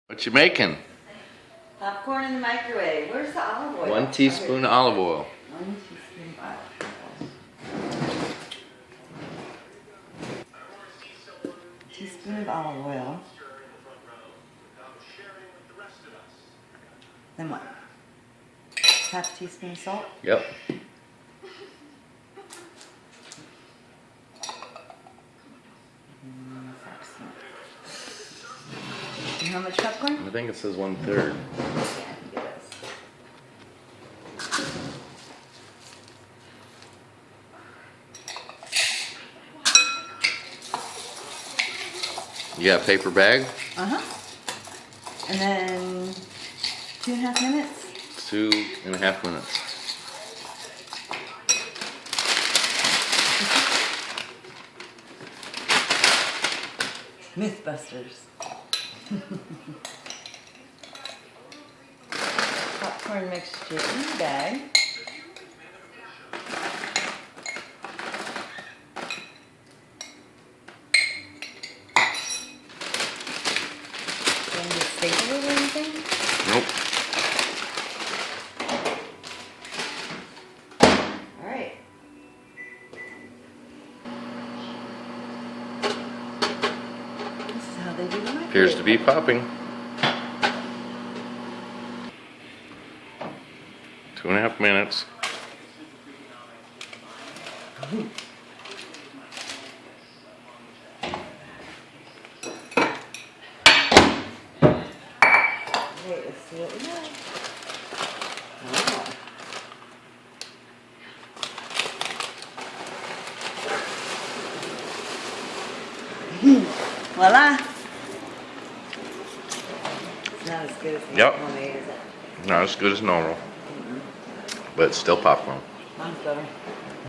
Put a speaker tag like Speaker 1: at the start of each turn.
Speaker 1: What you making?
Speaker 2: Popcorn in the microwave. Where's the olive oil?
Speaker 1: 1 teaspoon olive oil.
Speaker 2: 1 teaspoon of olive oil. A teaspoon of olive oil. Then what? Half teaspoon of salt?
Speaker 1: Yep.
Speaker 2: And how much popcorn?
Speaker 1: I think it says 1/3.
Speaker 2: Yeah, I think it is.
Speaker 1: You got a paper bag?
Speaker 2: Uh-huh. And then 2.5 minutes.
Speaker 1: 2.5 minutes.
Speaker 2: Mythbusters. Popcorn mixture in the bag. Do I need to staple it or anything?
Speaker 1: Nope.
Speaker 2: All right. This is how they do the microwave.
Speaker 1: Appears to be popping. 2.5 minutes.
Speaker 2: Wait, let's see what we have. Oh. Voila! It's not as good as the
Speaker 1: Yep.
Speaker 2: homemade, is it?
Speaker 1: Not as good as normal, but it's still popcorn.
Speaker 2: Mine's better.